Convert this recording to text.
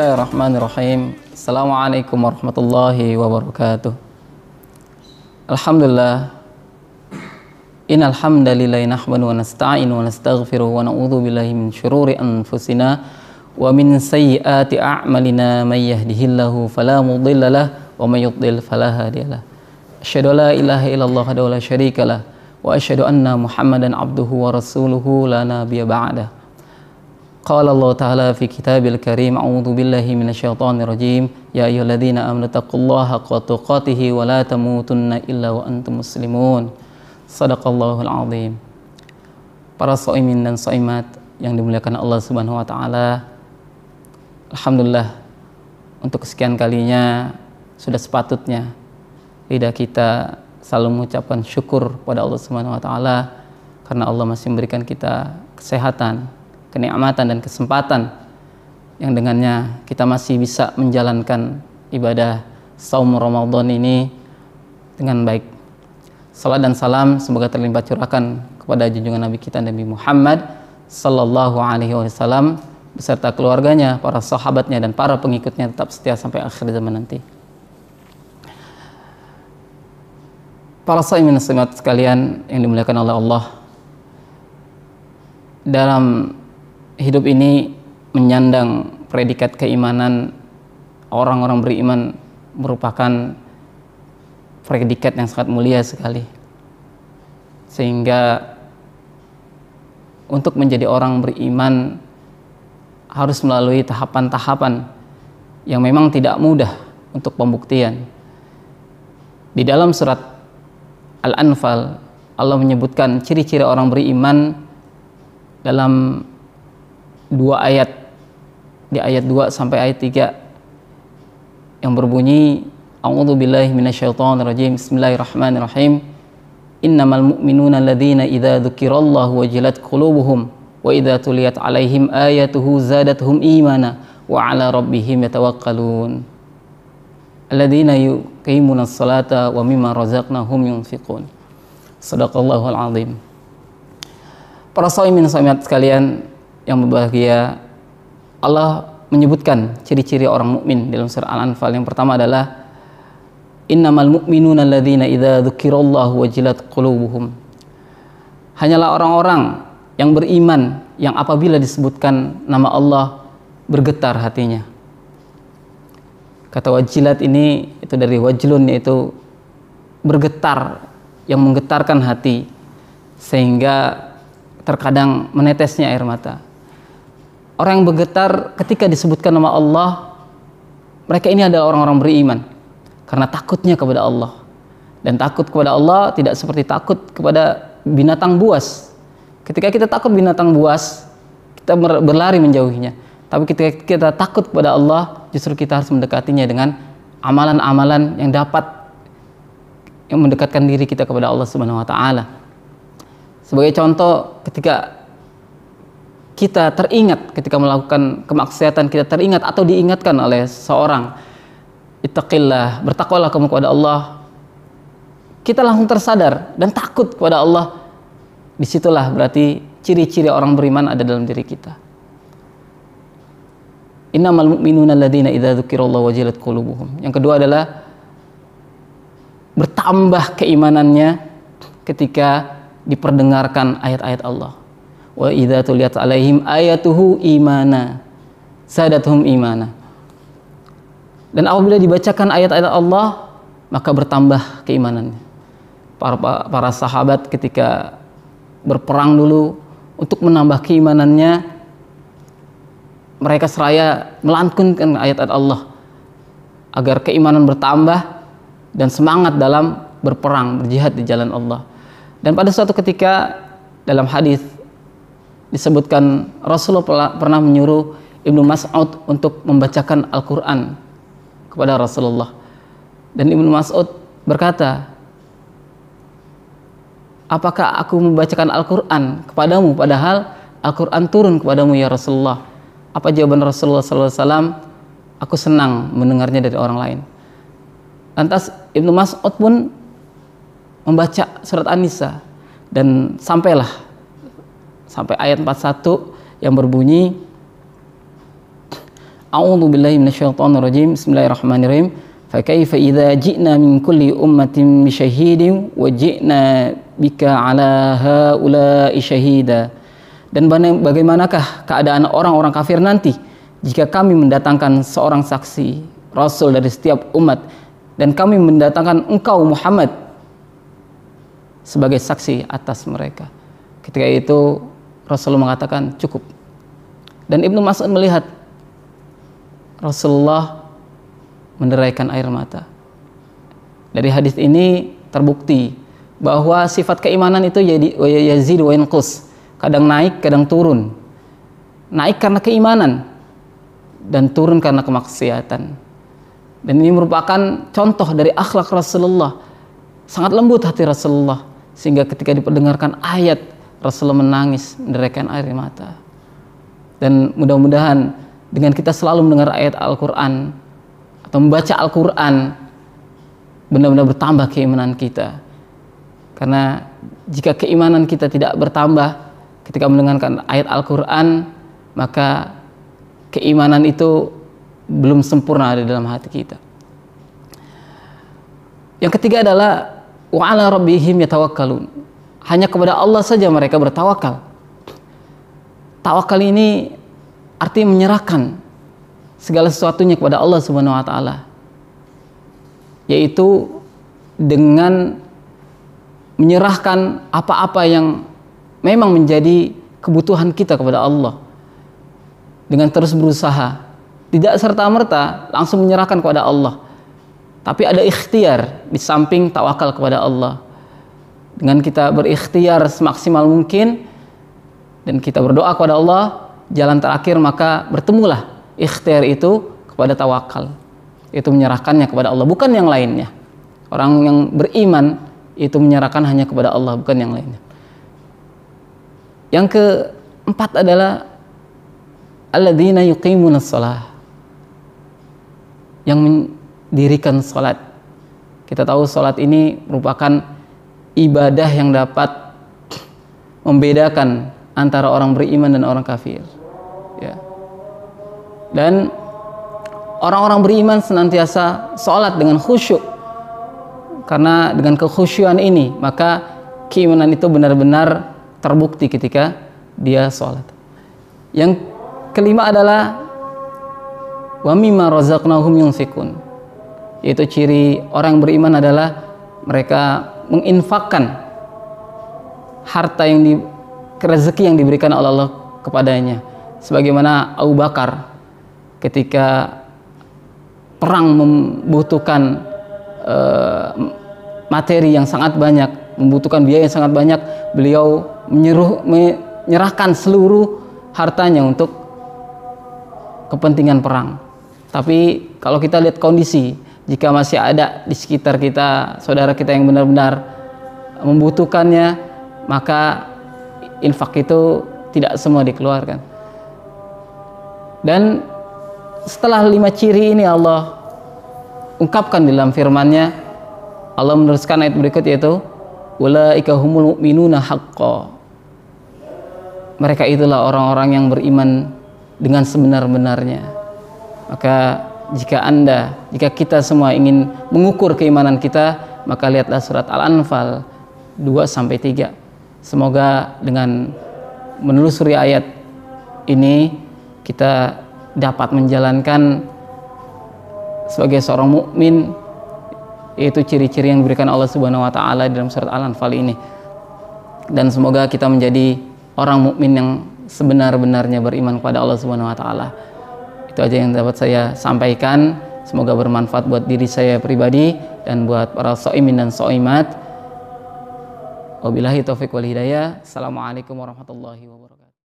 Bismillahirrahmanirrahim. Assalamualaikum warahmatullahi wabarakatuh. Alhamdulillah. Innal hamdalillah nahmaduhu wa nasta'inu wa nastaghfiruh wa na'udzu billahi min syururi anfusina wa min sayyiati a'malina may yahdihillahu fala mudilla lahu wa may yudlil fala hadiyalah. Asyhadu la ilaha illallah wa la syarikalah wa asyhadu anna Muhammadan abduhu wa rasuluhu la nabiyya ba'dah. Qala Allah Ta'ala fi kitabil karim, a'udzu billahi minasyaitonir rajim, ya ayyuhalladzina amanu taqullaha haqqa tuqatih wa la tamutunna illa wa antum muslimun. Shadaqallahul azim. Para shaimin dan shaimat yang dimuliakan Allah Subhanahu wa taala, alhamdulillah, untuk kesekian kalinya sudah sepatutnya lidah kita selalu mengucapkan syukur pada Allah Subhanahu wa taala karena Allah masih memberikan kita kesehatan, kenikmatan dan kesempatan yang dengannya kita masih bisa menjalankan ibadah saum Ramadan ini dengan baik. Salat dan salam semoga terlimpah curahkan kepada junjungan Nabi kita Nabi Muhammad sallallahu alaihi wasallam beserta keluarganya, para sahabatnya dan para pengikutnya tetap setia sampai akhir zaman nanti. Para shaimin muslimat sekalian yang dimuliakan oleh Allah, dalam hidup ini menyandang predikat keimanan orang-orang beriman merupakan predikat yang sangat mulia sekali, sehingga untuk menjadi orang beriman harus melalui tahapan-tahapan yang memang tidak mudah untuk pembuktian. Di dalam surat Al-Anfal Allah menyebutkan ciri-ciri orang beriman dalam dua ayat, di ayat 2 sampai ayat 3 yang berbunyi, a'udzu billahi minasyaitonir rajim, bismillahirrahmanirrahim, innamal mu'minuna alladzina idza dzukirallahu wajilat qulubuhum wa idza tuliyat alaihim ayatuhu zadatuhum imana wa ala rabbihim yatawakkalun alladzina yuqimunas salata wa mimma razaqnahum yunfiqun. Shadaqallahul azim. Para shaimin shaimat sekalian yang berbahagia, Allah menyebutkan ciri-ciri orang mukmin dalam surah Al-Anfal. Yang pertama adalah innamal mu'minuna alladzina idza dzukirallahu wajilat qulubuhum. Hanyalah orang-orang yang beriman yang apabila disebutkan nama Allah bergetar hatinya. Kata wajilat ini itu dari wajlun, yaitu bergetar, yang menggetarkan hati sehingga terkadang menetesnya air mata. Orang yang bergetar ketika disebutkan nama Allah, mereka ini adalah orang-orang beriman karena takutnya kepada Allah. Dan takut kepada Allah tidak seperti takut kepada binatang buas. Ketika kita takut binatang buas, kita berlari menjauhinya. Tapi ketika kita takut kepada Allah, justru kita harus mendekatinya dengan amalan-amalan yang dapat yang mendekatkan diri kita kepada Allah Subhanahu wa taala. Sebagai contoh, ketika kita teringat ketika melakukan kemaksiatan, kita teringat atau diingatkan oleh seorang, ittaqillah, bertakwalah kamu kepada Allah, kita langsung tersadar dan takut kepada Allah. Disitulah berarti ciri-ciri orang beriman ada dalam diri kita. Innamal mu'minuna alladzina idza dzukirallahu wajilat qulubuhum. Yang kedua adalah bertambah keimanannya ketika diperdengarkan ayat-ayat Allah. Wa idza tuliyat alaihim ayatuhu imana zadatuhum imana. Dan apabila dibacakan ayat-ayat Allah, maka bertambah keimanannya. Para sahabat ketika berperang dulu untuk menambah keimanannya, mereka seraya melantunkan ayat-ayat Allah agar keimanan bertambah dan semangat dalam berperang, berjihad di jalan Allah. Dan pada suatu ketika dalam hadis disebutkan Rasulullah pernah menyuruh Ibnu Mas'ud untuk membacakan Al-Quran kepada Rasulullah. Dan Ibnu Mas'ud berkata, apakah aku membacakan Al-Quran kepadamu padahal Al-Quran turun kepadamu ya Rasulullah? Apa jawaban Rasulullah SAW? Aku senang mendengarnya dari orang lain. Lantas Ibnu Mas'ud pun membaca surat An-Nisa dan sampai ayat 41 yang berbunyi, A'udzu billahi minasyaitonir rajim. Bismillahirrahmanirrahim. Fa kaifa idza ji'na min kulli ummatin bi syahidin wa ji'na bika 'ala haula'i syahida. Dan bagaimanakah keadaan orang-orang kafir nanti jika kami mendatangkan seorang saksi, rasul dari setiap umat, dan kami mendatangkan engkau Muhammad sebagai saksi atas mereka. Ketika itu Rasulullah mengatakan cukup. Dan Ibnu Mas'ud melihat Rasulullah menderaikan air mata. Dari hadis ini terbukti bahwa sifat keimanan itu yazid wa yanqus, kadang naik, kadang turun. Naik karena keimanan dan turun karena kemaksiatan. Dan ini merupakan contoh dari akhlak Rasulullah. Sangat lembut hati Rasulullah, sehingga ketika diperdengarkan ayat, Rasulullah menangis, menderaikan air mata. Dan mudah-mudahan dengan kita selalu mendengar ayat Al-Quran atau membaca Al-Quran, benar-benar bertambah keimanan kita. Karena jika keimanan kita tidak bertambah ketika mendengarkan ayat Al-Quran, maka keimanan itu belum sempurna ada dalam hati kita. Yang ketiga adalah wa 'ala rabbihim yatawakkalun. Hanya kepada Allah saja mereka bertawakal. Tawakal ini artinya menyerahkan segala sesuatunya kepada Allah Subhanahu wa taala. Yaitu dengan menyerahkan apa-apa yang memang menjadi kebutuhan kita kepada Allah. Dengan terus berusaha, tidak serta-merta langsung menyerahkan kepada Allah, tapi ada ikhtiar di samping tawakal kepada Allah. Dengan kita berikhtiar semaksimal mungkin dan kita berdoa kepada Allah, jalan terakhir maka bertemulah ikhtiar itu kepada tawakal. Itu menyerahkannya kepada Allah, bukan yang lainnya. Orang yang beriman itu menyerahkan hanya kepada Allah, bukan yang lainnya. Yang keempat adalah alladzina yuqimunas shalah, yang mendirikan salat. Kita tahu salat ini merupakan ibadah yang dapat membedakan antara orang beriman dan orang kafir. Ya. Dan orang-orang beriman senantiasa salat dengan khusyuk. Karena dengan kekhusyuan ini, maka keimanan itu benar-benar terbukti ketika dia salat. Yang kelima adalah wa mimma razaqnahum yunfikun, yaitu ciri orang yang beriman adalah mereka menginfakkan harta yang rezeki yang diberikan oleh Allah kepadanya. Sebagaimana Abu Bakar ketika perang membutuhkan materi yang sangat banyak, membutuhkan biaya yang sangat banyak, beliau menyerahkan seluruh hartanya untuk kepentingan perang. Tapi kalau kita lihat kondisi, jika masih ada di sekitar kita saudara kita yang benar-benar membutuhkannya, maka infak itu tidak semua dikeluarkan. Dan setelah 5 ciri ini Allah ungkapkan dalam firman-Nya, Allah meneruskan ayat berikut, yaitu ulaika humul mu'minuna haqqan. Mereka itulah orang-orang yang beriman dengan sebenar-benarnya. Maka jika kita semua ingin mengukur keimanan kita, maka lihatlah surat Al-Anfal 2-3. Semoga dengan menelusuri ayat ini kita dapat menjalankan sebagai seorang mukmin, yaitu ciri-ciri yang diberikan Allah Subhanahu wa taala dalam surat Al-Anfal ini. Dan semoga kita menjadi orang mukmin yang sebenar-benarnya beriman kepada Allah Subhanahu wa taala. Itu aja yang dapat saya sampaikan. Semoga bermanfaat buat diri saya pribadi dan buat para shaimin dan shaimat. Wabillahi taufiq wal hidayah. Assalamualaikum warahmatullahi wabarakatuh.